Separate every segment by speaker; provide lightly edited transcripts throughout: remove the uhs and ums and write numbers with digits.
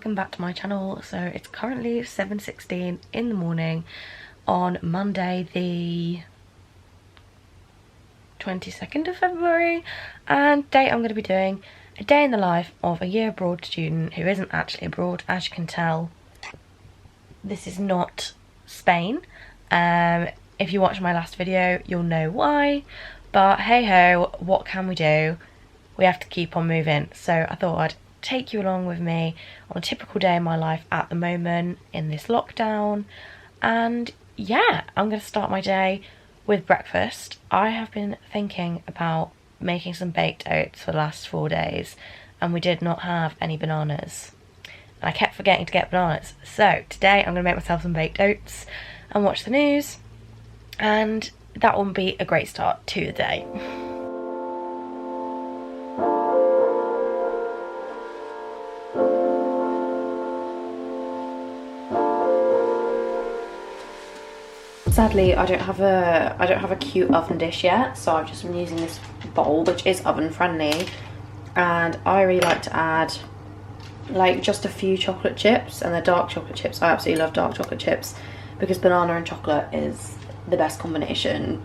Speaker 1: welcome back to my channel. So it's currently 7:16 in the morning on Monday the 22nd of February, and today I'm going to be doing a day in the life of a year abroad student who isn't actually abroad. As you can tell, this is not Spain. If you watched my last video you'll know why, but hey ho, what can we do? We have to keep on moving. So I thought I'd take you along with me on a typical day in my life at the moment in this lockdown. And yeah, I'm going to start my day with breakfast. I have been thinking about making some baked oats for the last 4 days, and we did not have any bananas. And I kept forgetting to get bananas. So today I'm going to make myself some baked oats and watch the news, and that will be a great start to the day. Sadly, I don't have a cute oven dish yet, so I've just been using this bowl, which is oven friendly, and I really like to add like just a few chocolate chips, and they're dark chocolate chips. I absolutely love dark chocolate chips because banana and chocolate is the best combination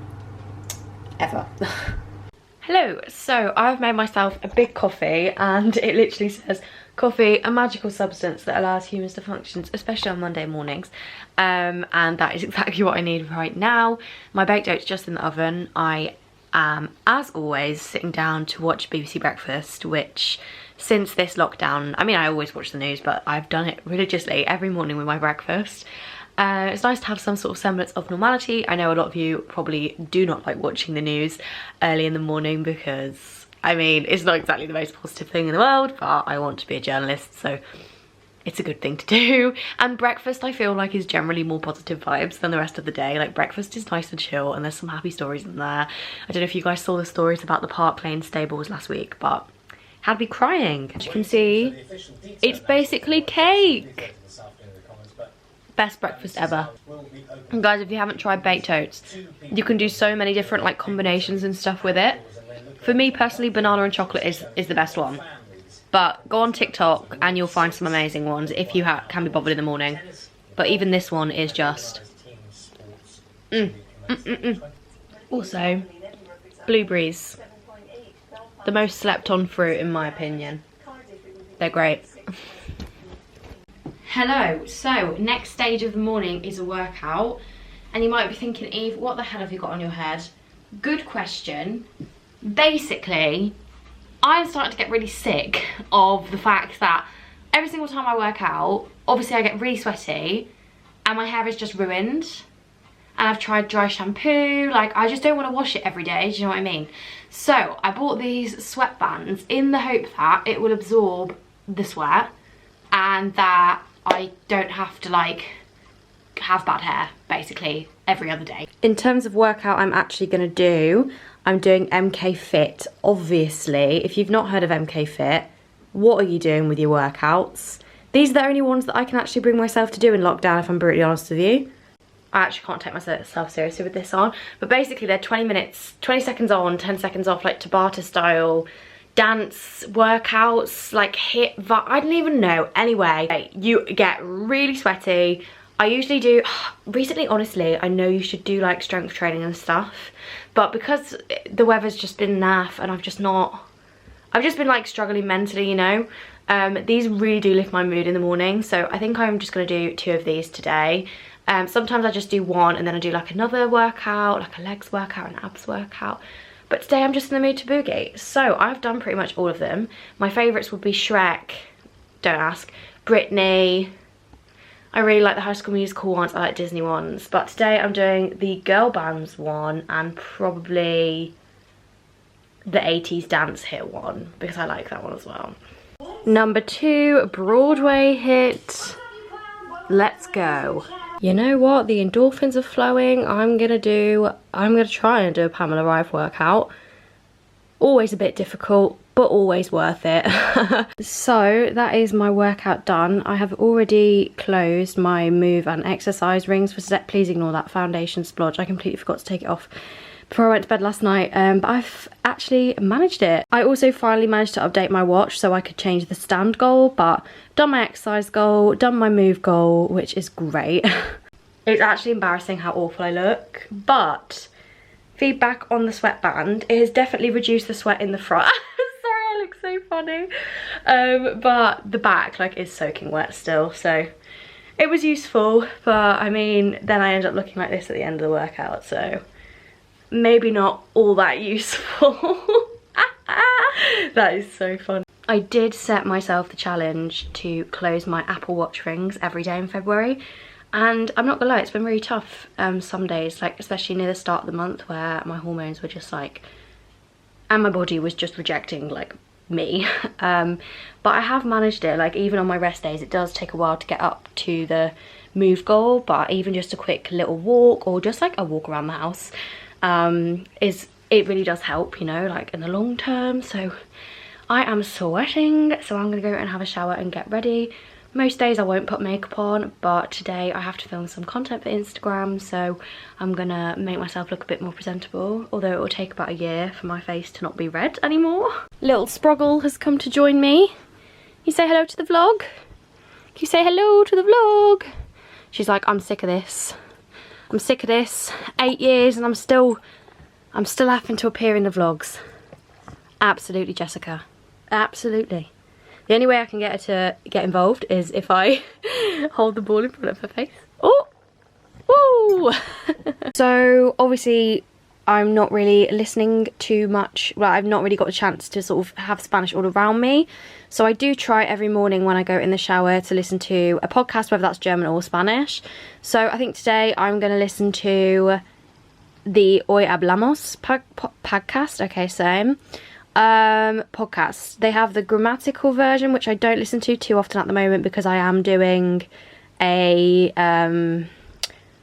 Speaker 1: ever. Hello, so I've made myself a big coffee, and it literally says coffee, a magical substance that allows humans to function, especially on Monday mornings. And that is exactly what I need right now. My baked oats just in the oven. I am, as always, sitting down to watch BBC Breakfast, which since this lockdown, I mean, I always watch the news, but I've done it religiously every morning with my breakfast. It's nice to have some sort of semblance of normality. I know a lot of you probably do not like watching the news early in the morning because, I mean, it's not exactly the most positive thing in the world, but I want to be a journalist, so it's a good thing to do. And breakfast, I feel like, is generally more positive vibes than the rest of the day. Like, breakfast is nice and chill, and there's some happy stories in there. I don't know if you guys saw the stories about the Park Lane stables last week, but had me crying. As you can see, it's basically cake. Best breakfast ever. And guys, if you haven't tried baked oats, you can do so many different like combinations and stuff with it. For me personally, banana and chocolate is the best one, but go on TikTok and you'll find some amazing ones if you can be bothered in the morning. But even this one is just Also, blueberries, the most slept on fruit in my opinion. They're great. Hello, so next stage of the morning is a workout, and you might be thinking, Eve, what the hell have you got on your head? Good question. Basically, I'm starting to get really sick of the fact that every single time I work out, obviously I get really sweaty and my hair is just ruined, and I've tried dry shampoo. Like, I just don't want to wash it every day, do you know what I mean? So I bought these sweatbands in the hope that it will absorb the sweat and that I don't have to like have bad hair basically every other day. In terms of workout I'm actually going to do, I'm doing MK Fit. Obviously, if you've not heard of MK Fit, what are you doing with your workouts? These are the only ones that I can actually bring myself to do in lockdown, if I'm brutally honest with you. I actually can't take myself seriously with this on, but basically they're 20 minutes, 20 seconds on, 10 seconds off, like Tabata style dance workouts, like I don't even know. Anyway, you get really sweaty. I usually do, recently honestly, I know you should do like strength training and stuff, but because the weather's just been naff and I've just been like struggling mentally, you know. These really do lift my mood in the morning, so I think I'm just gonna do 2 of these today. Sometimes I just do one and then I do like another workout, like a legs workout, an abs workout. But today I'm just in the mood to boogie. So I've done pretty much all of them. My favourites would be Shrek, don't ask, Britney. I really like the High School Musical ones, I like Disney ones. But today I'm doing the girl bands one and probably the 80s dance hit one, because I like that one as well. Number 2, Broadway hit, Let's Go. You know what, the endorphins are flowing. I'm gonna try and do a Pamela Reif workout. Always a bit difficult, but always worth it. So that is my workout done. I have already closed my move and exercise rings for today. Please ignore that foundation splodge, I completely forgot to take it off before I went to bed last night, but I've actually managed it. I also finally managed to update my watch so I could change the stand goal, but done my exercise goal, done my move goal, which is great. It's actually embarrassing how awful I look, but feedback on the sweatband, it has definitely reduced the sweat in the front. Sorry, I look so funny. But the back like is soaking wet still, so it was useful, but I mean, then I ended up looking like this at the end of the workout, so maybe not all that useful. That is so fun. I did set myself the challenge to close my Apple Watch rings every day in February, and I'm not gonna lie, it's been really tough some days, like especially near the start of the month where my hormones were just like, and my body was just rejecting like me. But I have managed it. Like even on my rest days, it does take a while to get up to the move goal, but even just a quick little walk or just like a walk around the house it really does help, you know, like in the long term. So I am sweating, so I'm gonna go and have a shower and get ready. Most days I won't put makeup on, but today I have to film some content for Instagram, so I'm gonna make myself look a bit more presentable, although it will take about a year for my face to not be red anymore. Little Sproggle has come to join me. You say hello to the vlog? Can you say hello to the vlog? She's like, I'm sick of this. I'm sick of this. 8 years and I'm still having to appear in the vlogs. Absolutely, Jessica. Absolutely. The only way I can get her to get involved is if I hold the ball in front of her face. Oh! Woo! So obviously I'm not really listening too much. Well, I've not really got a chance to sort of have Spanish all around me. So I do try every morning when I go in the shower to listen to a podcast, whether that's German or Spanish. So I think today I'm going to listen to the Hoy Hablamos podcast. Okay, same. Podcasts. They have the grammatical version, which I don't listen to too often at the moment because I am doing a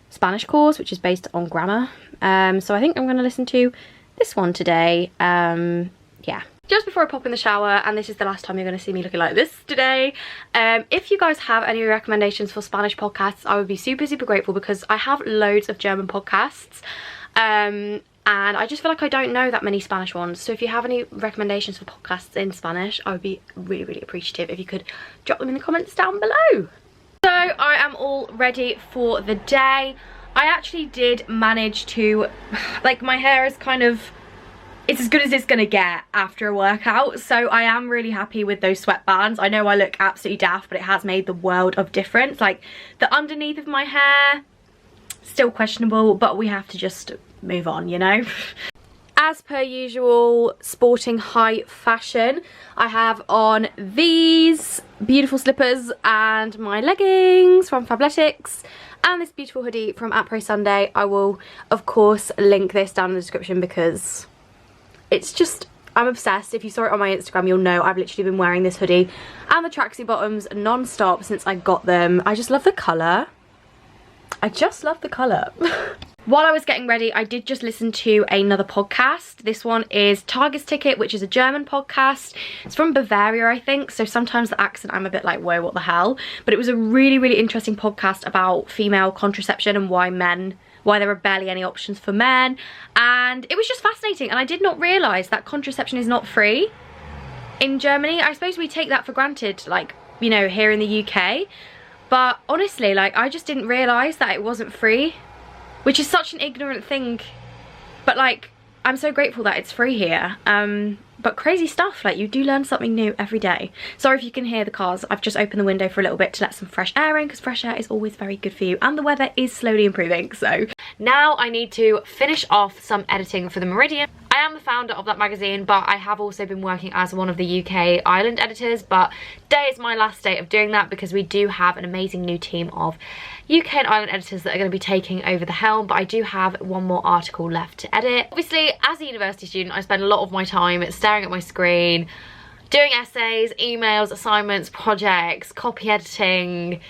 Speaker 1: Spanish course which is based on grammar. So I think I'm going to listen to this one today. Yeah. Just before I pop in the shower, and this is the last time you're going to see me looking like this today, if you guys have any recommendations for Spanish podcasts, I would be super grateful because I have loads of German podcasts. And I just feel like I don't know that many Spanish ones. So if you have any recommendations for podcasts in Spanish, I would be really appreciative if you could drop them in the comments down below. So I am all ready for the day. I actually did manage to, like, my hair is kind of, it's as good as it's gonna get after a workout. So I am really happy with those sweatbands. I know I look absolutely daft, but it has made the world of difference. Like the underneath of my hair, still questionable, but we have to just move on, you know. As per usual, sporting high fashion, I have on these beautiful slippers and my leggings from Fabletics and this beautiful hoodie from Après Sunday. I will of course link this down in the description because it's just, I'm obsessed. If you saw it on my Instagram, you'll know I've literally been wearing this hoodie and the tracksuit bottoms non-stop since I got them. I just love the colour. I just love the colour. While I was getting ready, I did just listen to another podcast. This one is Tagesthemen, which is a German podcast. It's from Bavaria, I think, so sometimes the accent I'm a bit like, whoa, what the hell? But it was a really interesting podcast about female contraception and why there are barely any options for men. And it was just fascinating, and I did not realise that contraception is not free in Germany. I suppose we take that for granted, like, you know, here in the UK. But honestly, like, I just didn't realise that it wasn't free. Which is such an ignorant thing, but like, I'm so grateful that it's free here. But crazy stuff, like you do learn something new every day. Sorry if you can hear the cars, I've just opened the window for a little bit to let some fresh air in because fresh air is always very good for you and the weather is slowly improving. So now I need to finish off some editing for the Meridian. I am the founder of that magazine, but I have also been working as one of the UK Ireland editors, but today is my last day of doing that because we do have an amazing new team of UK and Ireland editors that are going to be taking over the helm, but I do have one more article left to edit. Obviously, as a university student, I spend a lot of my time staring at my screen, doing essays, emails, assignments, projects, copy editing,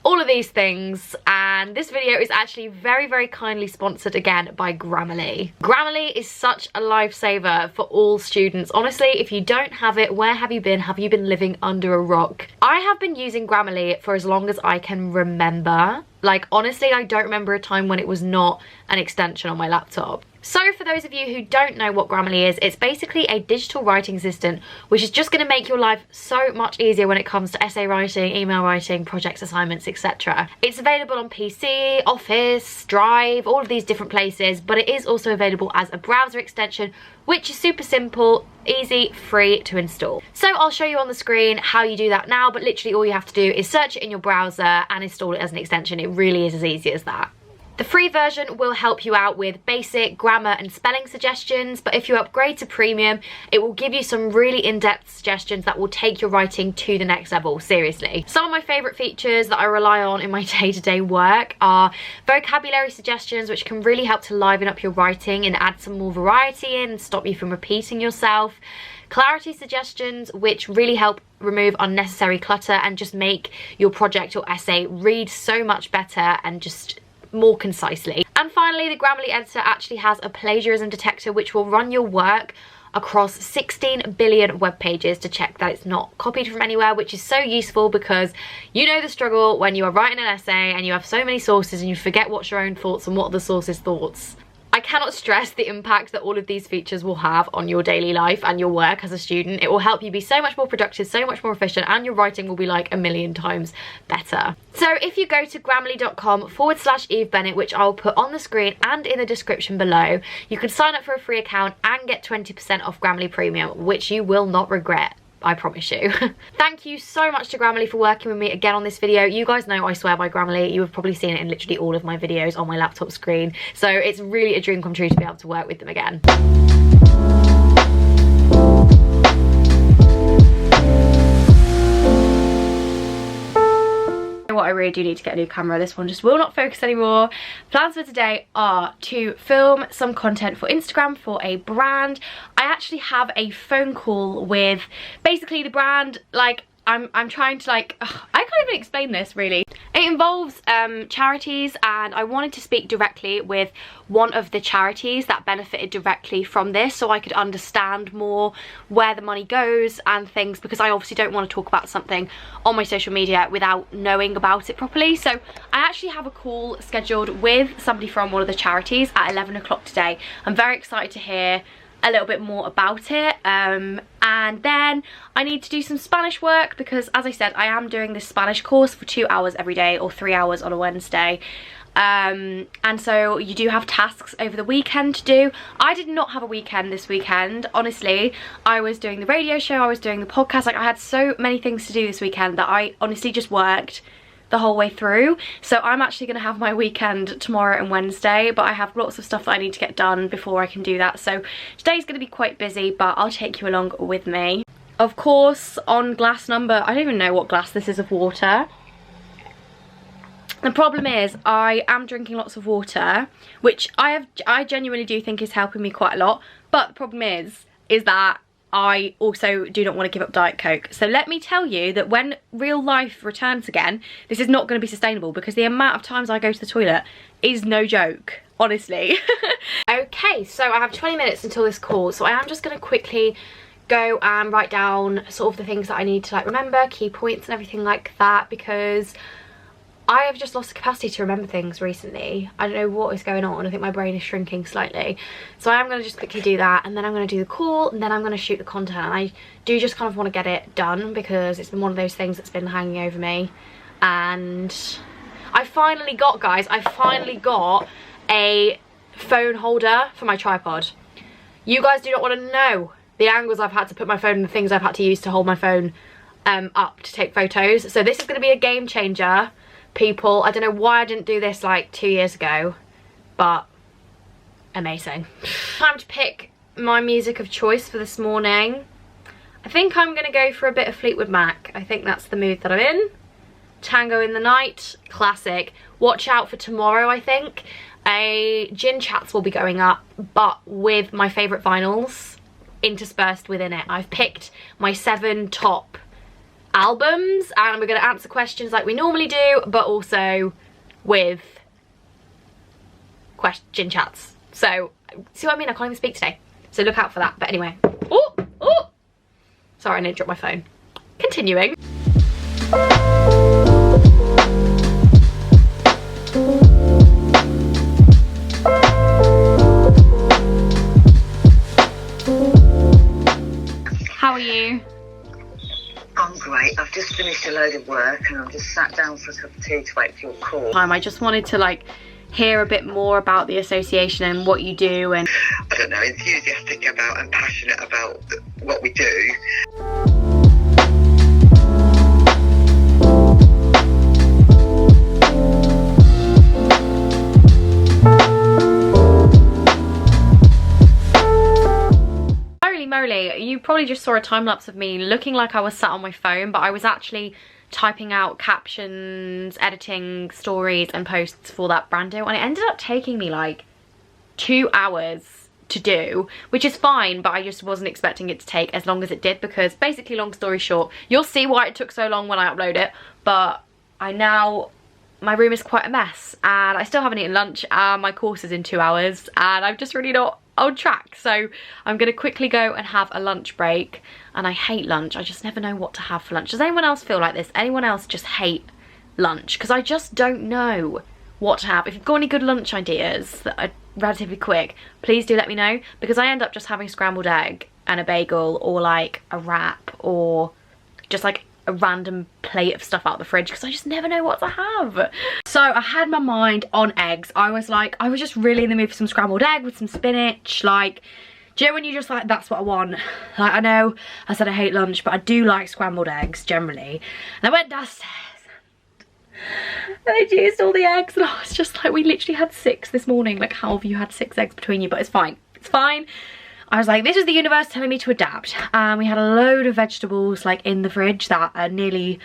Speaker 1: all of these things, and this video is actually very kindly sponsored again by Grammarly. Grammarly is such a lifesaver for all students. Honestly, if you don't have it, where have you been? Have you been living under a rock? I have been using Grammarly for as long as I can remember. Like, honestly, I don't remember a time when it was not an extension on my laptop. So for those of you who don't know what Grammarly is, it's basically a digital writing assistant, which is just going to make your life so much easier when it comes to essay writing, email writing, projects, assignments, etc. It's available on PC, Office, Drive, all of these different places, but it is also available as a browser extension, which is super simple, easy, free to install. So I'll show you on the screen how you do that now, but literally all you have to do is search it in your browser and install it as an extension. It really is as easy as that. The free version will help you out with basic grammar and spelling suggestions, but if you upgrade to premium, it will give you some really in-depth suggestions that will take your writing to the next level, seriously. Some of my favourite features that I rely on in my day-to-day work are vocabulary suggestions, which can really help to liven up your writing and add some more variety in and stop you from repeating yourself. Clarity suggestions, which really help remove unnecessary clutter and just make your project or essay read so much better and just more concisely. And finally, the Grammarly editor actually has a plagiarism detector which will run your work across 16 billion web pages to check that it's not copied from anywhere, which is so useful because you know the struggle when you are writing an essay and you have so many sources and you forget what's your own thoughts and what are the source's thoughts. I cannot stress the impact that all of these features will have on your daily life and your work as a student. It will help you be so much more productive, so much more efficient, and your writing will be like a million times better. So if you go to grammarly.com/Eve Bennett, which I'll put on the screen and in the description below, you can sign up for a free account and get 20% off Grammarly Premium, which you will not regret. I promise you. Thank you so much to Grammarly for working with me again on this video. You guys know I swear by Grammarly. You have probably seen it in literally all of my videos on my laptop screen. So it's really a dream come true to be able to work with them again. What I really do need to get a new camera. This one just will not focus anymore. Plans for today are to film some content for Instagram for a brand. I actually have a phone call with basically the brand. Like, I'm trying to I can't even explain this really. It involves charities, and I wanted to speak directly with one of the charities that benefited directly from this so I could understand more where the money goes and things, because I obviously don't want to talk about something on my social media without knowing about it properly. So I actually have a call scheduled with somebody from one of the charities at 11 o'clock today. I'm very excited to hear a little bit more about it, and then I need to do some Spanish work because, as I said, I am doing this Spanish course for 2 hours every day or 3 hours on a Wednesday, and so you do have tasks over the weekend to do. I did not have a weekend this weekend, honestly. I was doing the radio show, I was doing the podcast, like I had so many things to do this weekend that I honestly just worked the whole way through. So I'm actually going to have my weekend tomorrow and Wednesday, but I have lots of stuff that I need to get done before I can do that. So today's going to be quite busy, but I'll take you along with me. Of course, on glass number, I don't even know what glass this is of water. The problem is I am drinking lots of water, which I genuinely do think is helping me quite a lot. But the problem is that I also do not want to give up Diet Coke. So let me tell you that when real life returns again, this is not going to be sustainable because the amount of times I go to the toilet is no joke, honestly. Okay, so I have 20 minutes until this call, so I am just going to quickly go and write down sort of the things that I need to remember, key points and everything like that, because I have just lost the capacity to remember things recently. I don't know what is going on. I think my brain is shrinking slightly. So I am going to just quickly do that, and then I'm going to do the call, and then I'm going to shoot the content. And I do just kind of want to get it done because it's been one of those things that's been hanging over me. And I finally got, guys, I finally got a phone holder for my tripod. You guys do not want to know the angles I've had to put my phone and the things I've had to use to hold my phone up to take photos. So this is going to be a game changer, people. I don't know why I didn't do this like 2 years ago, but amazing. Time to pick my music of choice for this morning. I think I'm gonna go for a bit of Fleetwood Mac. I think that's the mood that I'm in. Tango in the Night, classic. Watch out for tomorrow, I think. A Gin Chats will be going up, but with my favourite vinyls interspersed within it. I've picked my 7 top albums, and we're going to answer questions like we normally do, but also with Gin Chats. So, see what I mean? I can't even speak today. So look out for that. But anyway. Oh! Oh! Sorry, I need to drop my phone. Continuing.
Speaker 2: finished a load of work and I'm just sat down for a cup of tea to wait for your call.
Speaker 1: I just wanted to like hear a bit more about the association and what you do, and
Speaker 2: I don't know, enthusiastic about and passionate about what we do.
Speaker 1: Holy moly, you probably just saw a time lapse of me looking like I was sat on my phone, but I was actually typing out captions, editing stories and posts for that brand deal, and it ended up taking me like 2 hours to do, which is fine, but I just wasn't expecting it to take as long as it did, because basically, long story short, you'll see why it took so long when I upload it, but my room is quite a mess and I still haven't eaten lunch, and my course is in 2 hours and I'm just really not on track, so I'm gonna quickly go and have a lunch break. And I hate lunch, I just never know what to have for lunch. Does anyone else feel like this? Anyone else just hate lunch? Because I just don't know what to have. If you've got any good lunch ideas that are relatively quick, please do let me know, because I end up just having scrambled egg and a bagel, or like a wrap, or just like a random plate of stuff out the fridge, because I just never know what to have. So I had my mind on eggs. I was just really in the mood for some scrambled egg with some spinach. Like, do you know when you just like, that's what I want? Like, I know I said I hate lunch, but I do like scrambled eggs generally. And I went downstairs and I juiced all the eggs, and I was just like, we literally had 6 this morning. Like, how have you had 6 eggs between you? But it's fine, it's fine. I was like, this is the universe telling me to adapt. We had a load of vegetables like in the fridge that are nearly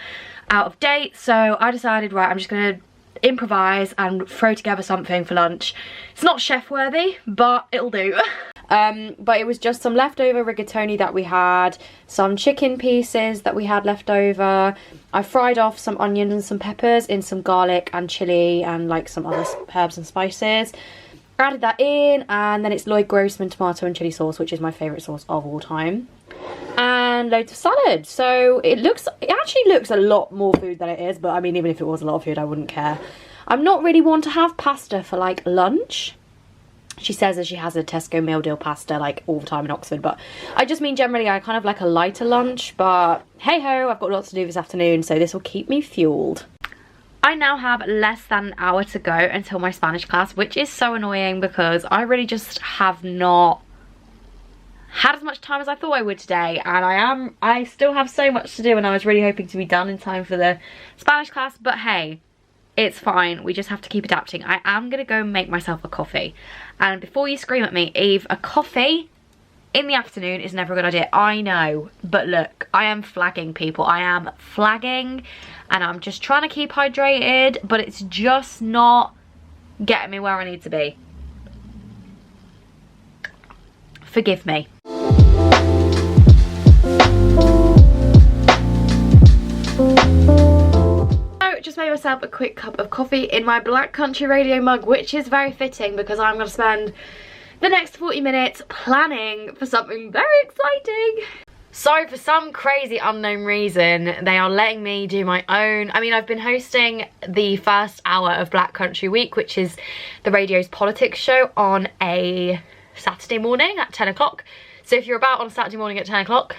Speaker 1: out of date, so I decided, right, I'm just gonna improvise and throw together something for lunch. It's not chef worthy, but it'll do. But it was just some leftover rigatoni that we had, some chicken pieces that we had left over. I fried off some onions and some peppers in some garlic and chili and like some other herbs and spices. Added that in, and then it's Lloyd Grossman tomato and chili sauce, which is my favourite sauce of all time. And loads of salad. So it actually looks a lot more food than it is, but I mean, even if it was a lot of food, I wouldn't care. I'm not really one to have pasta for like lunch. She says that she has a Tesco meal deal pasta like all the time in Oxford, but I just mean generally I kind of like a lighter lunch. But hey ho, I've got lots to do this afternoon, so this will keep me fueled. I now have less than an hour to go until my Spanish class, which is so annoying because I really just have not had as much time as I thought I would today, and I still have so much to do, and I was really hoping to be done in time for the Spanish class, but hey, it's fine, we just have to keep adapting. I am gonna go make myself a coffee, and before you scream at me, Eve, a coffee in the afternoon is never a good idea, I know, but look, I am flagging, people, I am flagging, and I'm just trying to keep hydrated, but it's just not getting me where I need to be. Forgive me. So, just made myself a quick cup of coffee in my Black Country Radio mug, which is very fitting because I'm going to spend the next 40 minutes planning for something very exciting. So for some crazy unknown reason, they are letting me do my own. I mean, I've been hosting the first hour of Black Country Week, which is the radio's politics show, on a Saturday morning at 10 o'clock. So if you're about on a Saturday morning at 10 o'clock,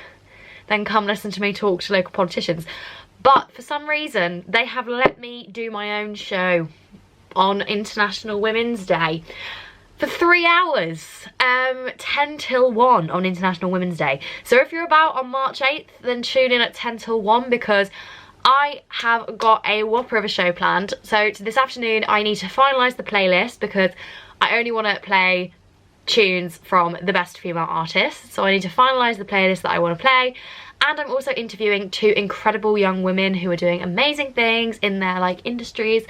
Speaker 1: then come listen to me talk to local politicians. But for some reason, they have let me do my own show on International Women's Day. For 3 hours, 10 till 1 on International Women's Day. So if you're about on March 8th, then tune in at 10 till 1 because I have got a whopper of a show planned. So this afternoon, I need to finalise the playlist because I only want to play tunes from the best female artists. So I need to finalise the playlist that I want to play. And I'm also interviewing 2 incredible young women who are doing amazing things in their like industries.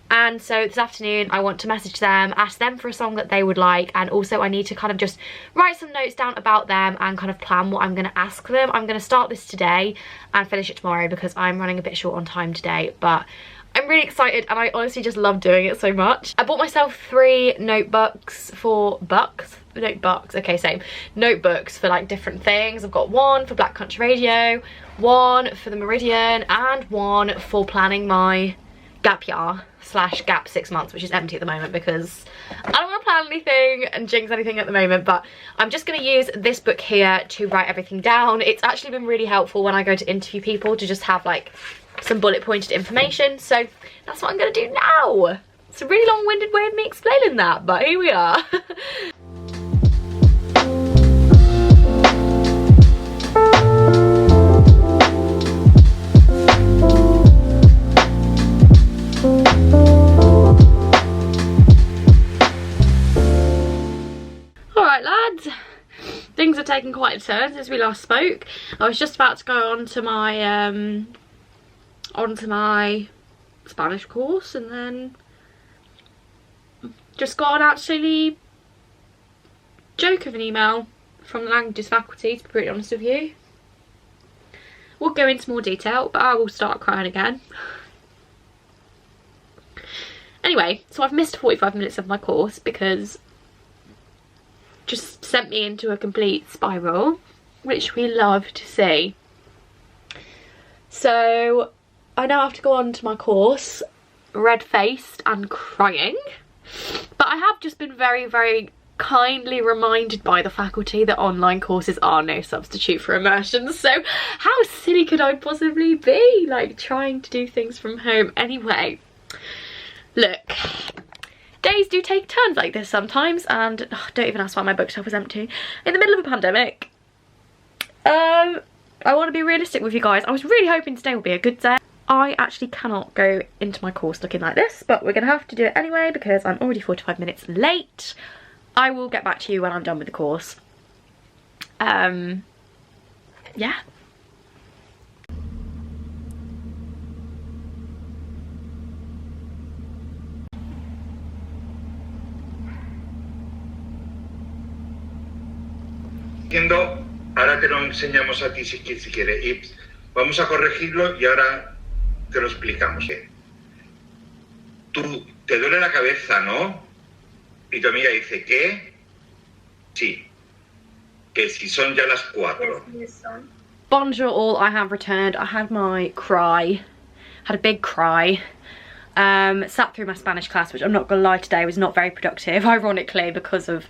Speaker 1: And so this afternoon I want to message them, ask them for a song that they would like, and also I need to kind of just write some notes down about them and kind of plan what I'm going to ask them. I'm going to start this today and finish it tomorrow because I'm running a bit short on time today, but I'm really excited and I honestly just love doing it so much. I bought myself 3 notebooks for notebooks for like different things. I've got 1 for Black Country Radio, 1 for the Meridian, and 1 for planning my gap year. / gap 6 months, which is empty at the moment because I don't want to plan anything and jinx anything at the moment. But I'm just going to use this book here to write everything down. It's actually been really helpful when I go to interview people to just have like some bullet pointed information. So that's what I'm going to do now. It's a really long-winded way of me explaining that, but here we are. Alright lads, things are taking quite a turn since we last spoke. I was just about to go onto my Spanish course, and then just got an actually joke of an email from the languages faculty, to be pretty honest with you. We'll go into more detail, but I will start crying again. Anyway, so I've missed 45 minutes of my course because just sent me into a complete spiral, which we love to see. So I now have to go on to my course, red-faced and crying. But I have just been very, very kindly reminded by the faculty that online courses are no substitute for immersion. So how silly could I possibly be, like, trying to do things from home anyway? Look, days do take turns like this sometimes, and don't even ask why my bookshelf was empty in the middle of a pandemic. I want to be realistic with you guys. I was really hoping today would be a good day. I actually cannot go into my course looking like this, but we're going to have to do it anyway because I'm already 45 minutes late. I will get back to you when I'm done with the course. Yeah.
Speaker 3: Ahora te lo enseñamos a ti si quieres. Y vamos a corregirlo y ahora te lo explicamos. Tú te duele la cabeza, ¿no? Y tu amiga dice, ¿qué? Sí. Que si son ya las 4.
Speaker 1: Bonjour all, I have returned. I had my cry. Had a big cry. Sat through my Spanish class, which I'm not gonna lie today was not very productive, ironically, because of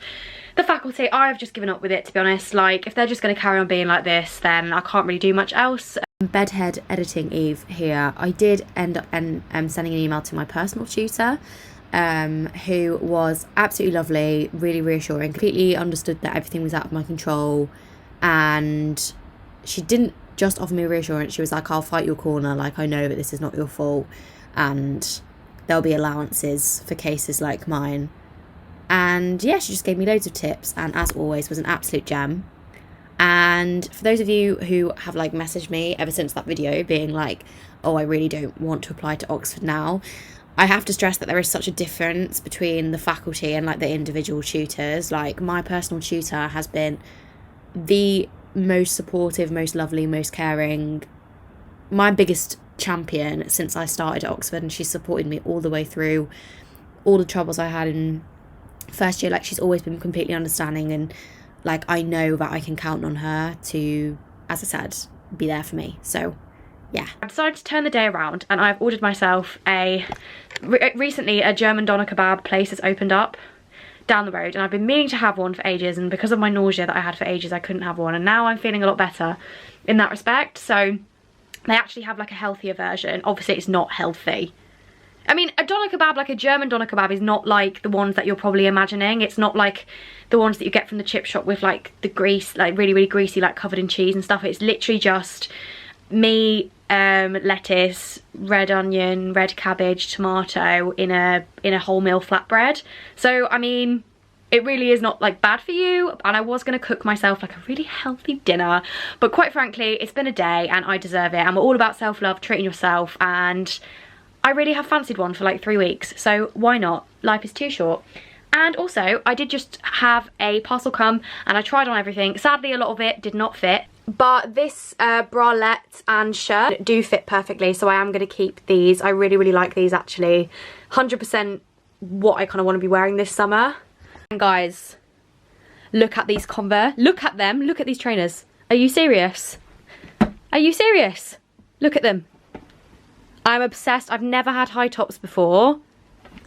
Speaker 1: the faculty. I've just given up with it, to be honest. Like, if they're just going to carry on being like this, then I can't really do much else. Bedhead editing Eve here. I did end up sending an email to my personal tutor, who was absolutely lovely, really reassuring, completely understood that everything was out of my control, and she didn't just offer me reassurance. She was like, I'll fight your corner, like, I know that this is not your fault and there'll be allowances for cases like mine. And yeah, she just gave me loads of tips, and as always was an absolute gem. And for those of you who have like messaged me ever since that video being like, oh, I really don't want to apply to Oxford now, I have to stress that there is such a difference between the faculty and like the individual tutors. Like, my personal tutor has been the most supportive, most lovely, most caring, my biggest champion since I started at Oxford, and she's supported me all the way through all the troubles I had in first year. Like, she's always been completely understanding, and like, I know that I can count on her to, as I said, be there for me. So yeah, I decided to turn the day around, and I've ordered myself recently a German doner kebab place has opened up down the road, and I've been meaning to have one for ages, and because of my nausea that I had for ages, I couldn't have one, and now I'm feeling a lot better in that respect. So they actually have like a healthier version. Obviously it's not healthy. I mean, a doner kebab, like a German doner kebab, is not like the ones that you're probably imagining. It's not like the ones that you get from the chip shop with like the grease, like really, really greasy, like covered in cheese and stuff. It's literally just meat, lettuce, red onion, red cabbage, tomato in a wholemeal flatbread. So, I mean, it really is not like bad for you, and I was going to cook myself like a really healthy dinner, but quite frankly, it's been a day and I deserve it. I'm all about self-love, treating yourself, and I really have fancied one for like 3 weeks, so why not? Life is too short. And also, I did just have a parcel come, and I tried on everything. Sadly, a lot of it did not fit, but this bralette and shirt do fit perfectly, so I am going to keep these. I really, really like these, actually. 100% what I kind of want to be wearing this summer. And guys, look at these Converse. Look at them. Look at these trainers. Are you serious? Are you serious? Look at them. I'm obsessed. I've never had high tops before,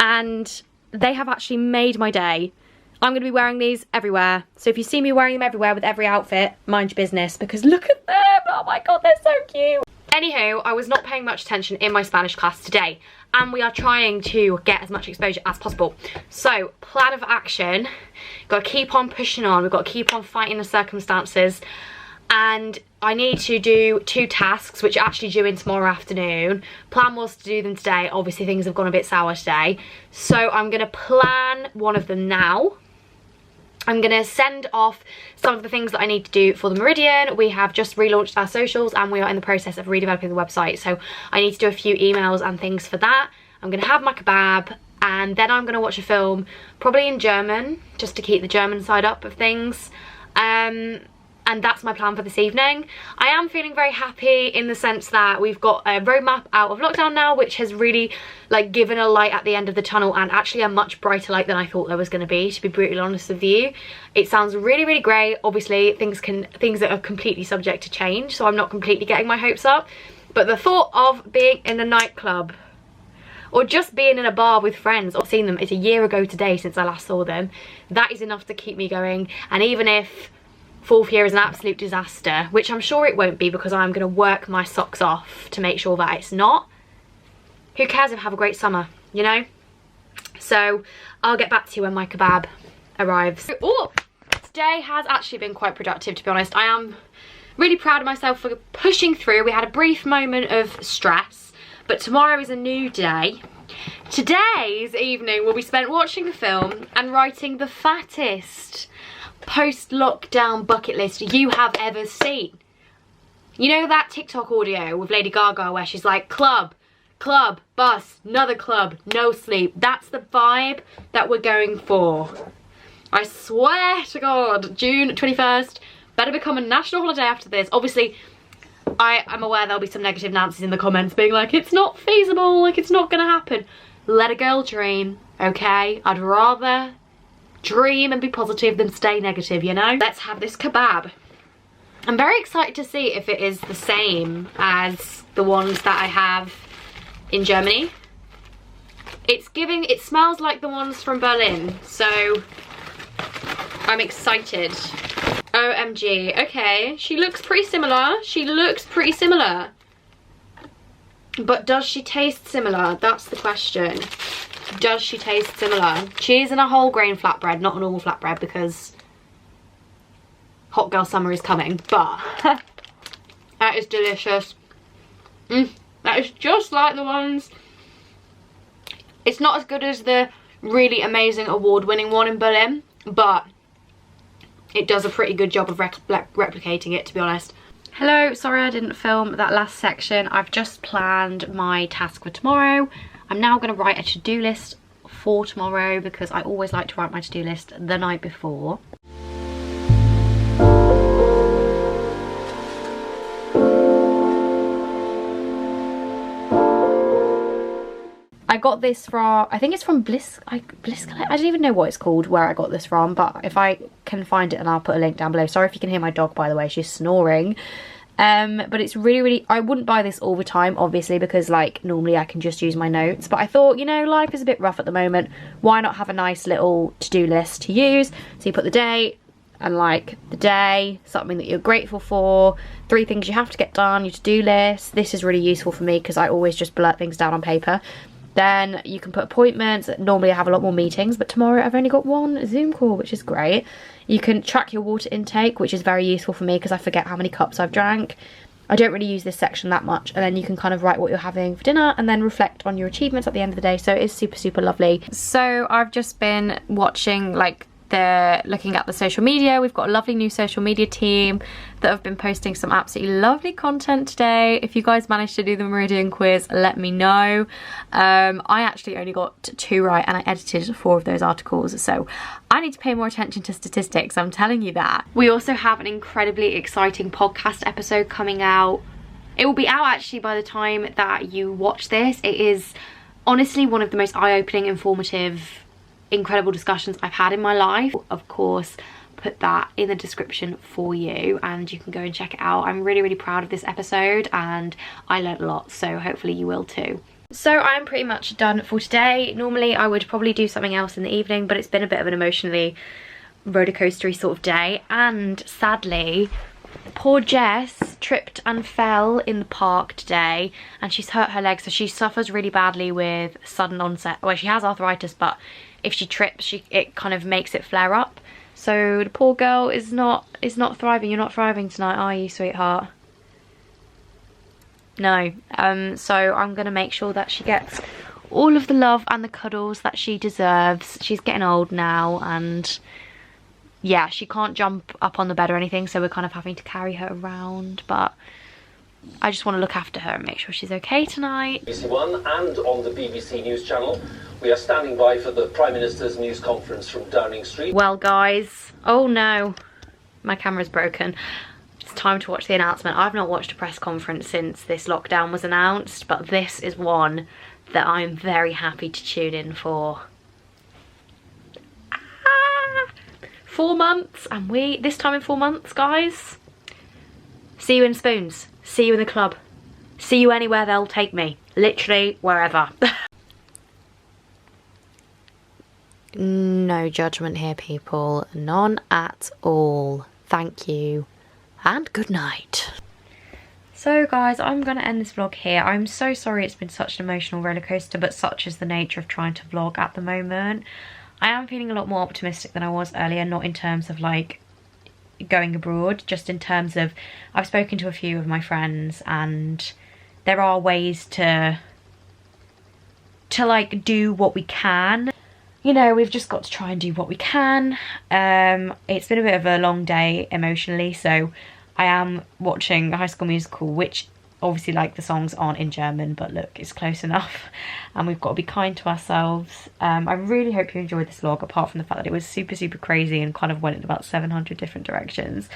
Speaker 1: and they have actually made my day. I'm going to be wearing these everywhere. So if you see me wearing them everywhere with every outfit, mind your business, because look at them. Oh my God, they're so cute. Anywho, I was not paying much attention in my Spanish class today, and we are trying to get as much exposure as possible. So, plan of action, got to keep on pushing on, we've got to keep on fighting the circumstances, and I need to do 2 tasks, which are actually due in tomorrow afternoon. Plan was to do them today. Obviously, things have gone a bit sour today. So, I'm going to plan one of them now. I'm going to send off some of the things that I need to do for the Meridian. We have just relaunched our socials and we are in the process of redeveloping the website. So I need to do a few emails and things for that. I'm going to have my kebab and then I'm going to watch a film, probably in German, just to keep the German side up of things. And that's my plan for this evening. I am feeling very happy in the sense that we've got a roadmap out of lockdown now, which has really like given a light at the end of the tunnel, and actually a much brighter light than I thought there was going to be brutally honest with you. It sounds really, really great. Obviously things that are completely subject to change, so I'm not completely getting my hopes up. But the thought of being in a nightclub or just being in a bar with friends, or seeing them, it's a year ago today since I last saw them, that is enough to keep me going. And even if 4th year is an absolute disaster, which I'm sure it won't be because I'm going to work my socks off to make sure that it's not, who cares if I have a great summer, you know? So I'll get back to you when my kebab arrives. Oh, today has actually been quite productive, to be honest. I am really proud of myself for pushing through. We had a brief moment of stress, but tomorrow is a new day. Today's evening will be spent watching a film and writing the fattest post-lockdown bucket list you have ever seen. You know that TikTok audio with Lady Gaga where she's like, club, bus, another club, no sleep? That's the vibe that we're going for. I swear to God, June 21st better become a national holiday after this. Obviously, I am aware there'll be some negative Nancy's in the comments being like, it's not feasible, like it's not gonna happen. Let a girl dream, okay? I'd rather dream and be positive than stay negative, you know? Let's have this kebab. I'm very excited to see if it is the same as the ones that I have in Germany. It smells like the ones from Berlin, so I'm excited. OMG, okay, she looks pretty similar. But does she taste similar? That's the question. Does she taste similar? She's in a whole grain flatbread, not a normal flatbread, because hot girl summer is coming. But that is delicious. That is just like the ones. It's not as good as the really amazing award-winning one in Berlin, but it does a pretty good job of replicating it, to be honest. Hello, sorry I didn't film that last section. I've just planned my task for tomorrow. I'm now going to write a to-do list for tomorrow because I always like to write my to-do list the night before. I got this from, I think it's from Bliss. I don't even know what it's called, where I got this from, but if I can find it, and I'll put a link down below. Sorry if you can hear my dog, by the way, she's snoring. But it's really, I wouldn't buy this all the time, obviously, because like normally I can just use my notes, but I thought, you know, life is a bit rough at the moment. Why not have a nice little to-do list to use? So you put the date and like the day, something that you're grateful for, 3 things you have to get done, your to-do list. This is really useful for me because I always just blurt things down on paper. Then you can put appointments. Normally I have a lot more meetings, but tomorrow I've only got 1 Zoom call, which is great. You can track your water intake, which is very useful for me because I forget how many cups I've drank. I don't really use this section that much. And then you can kind of write what you're having for dinner and then reflect on your achievements at the end of the day. So it's super, super lovely. So I've just been watching like looking at the social media. We've got a lovely new social media team that have been posting some absolutely lovely content today. If you guys managed to do the Meridian quiz, let me know. I actually only got 2 right and I edited 4 of those articles, so I need to pay more attention to statistics, I'm telling you that. We also have an incredibly exciting podcast episode coming out. It will be out actually by the time that you watch this. It is honestly one of the most eye-opening, informative, incredible discussions I've had in my life. Of course, put that in the description for you and you can go and check it out. I'm really, really proud of this episode and I learned a lot, so hopefully you will too. So I'm pretty much done for today. Normally I would probably do something else in the evening, but it's been a bit of an emotionally rollercoastery sort of day, and sadly poor Jess tripped and fell in the park today and she's hurt her leg. So she suffers really badly with sudden onset, well, she has arthritis, but if she trips it kind of makes it flare up. So the poor girl is not thriving. You're not thriving tonight, are you, sweetheart? No. So I'm gonna make sure that she gets all of the love and the cuddles that she deserves. She's getting old now, and yeah, she can't jump up on the bed or anything, so we're kind of having to carry her around, but I just want to look after her and make sure she's okay tonight.
Speaker 4: BBC One and on the BBC News Channel, we are standing by for the Prime Minister's news conference from Downing Street.
Speaker 1: Well guys, oh no, my camera's broken. It's time to watch the announcement. I've not watched a press conference since this lockdown was announced, but this is one that I'm very happy to tune in for. 4 months, and this time in 4 months, guys, see you in Spoons, see you in the club, see you anywhere they'll take me, literally wherever. No judgment here, people, none at all. Thank you and good night. So guys, I'm gonna end this vlog here. I'm so sorry it's been such an emotional roller coaster, but such is the nature of trying to vlog at the moment. I am feeling a lot more optimistic than I was earlier, not in terms of like going abroad, just in terms of I've spoken to a few of my friends and there are ways to like do what we can. You know, we've just got to try and do what we can. It's been a bit of a long day emotionally, so I am watching High School Musical, which obviously, like, the songs aren't in German, but look, it's close enough and we've got to be kind to ourselves. I really hope you enjoyed this vlog, apart from the fact that it was super crazy and kind of went in about 700 different directions.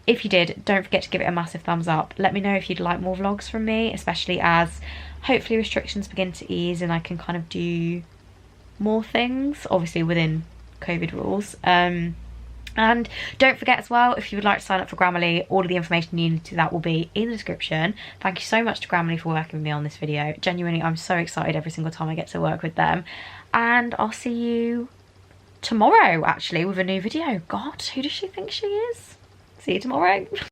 Speaker 1: If you did, don't forget to give it a massive thumbs up. Let me know if you'd like more vlogs from me, especially as hopefully restrictions begin to ease and I can kind of do more things, obviously within COVID rules. And don't forget as well, if you would like to sign up for Grammarly, all of the information you need to do that will be in the description. Thank you so much to Grammarly for working with me on this video. Genuinely, I'm so excited every single time I get to work with them. And I'll see you tomorrow, actually, with a new video. God, who does she think she is? See you tomorrow.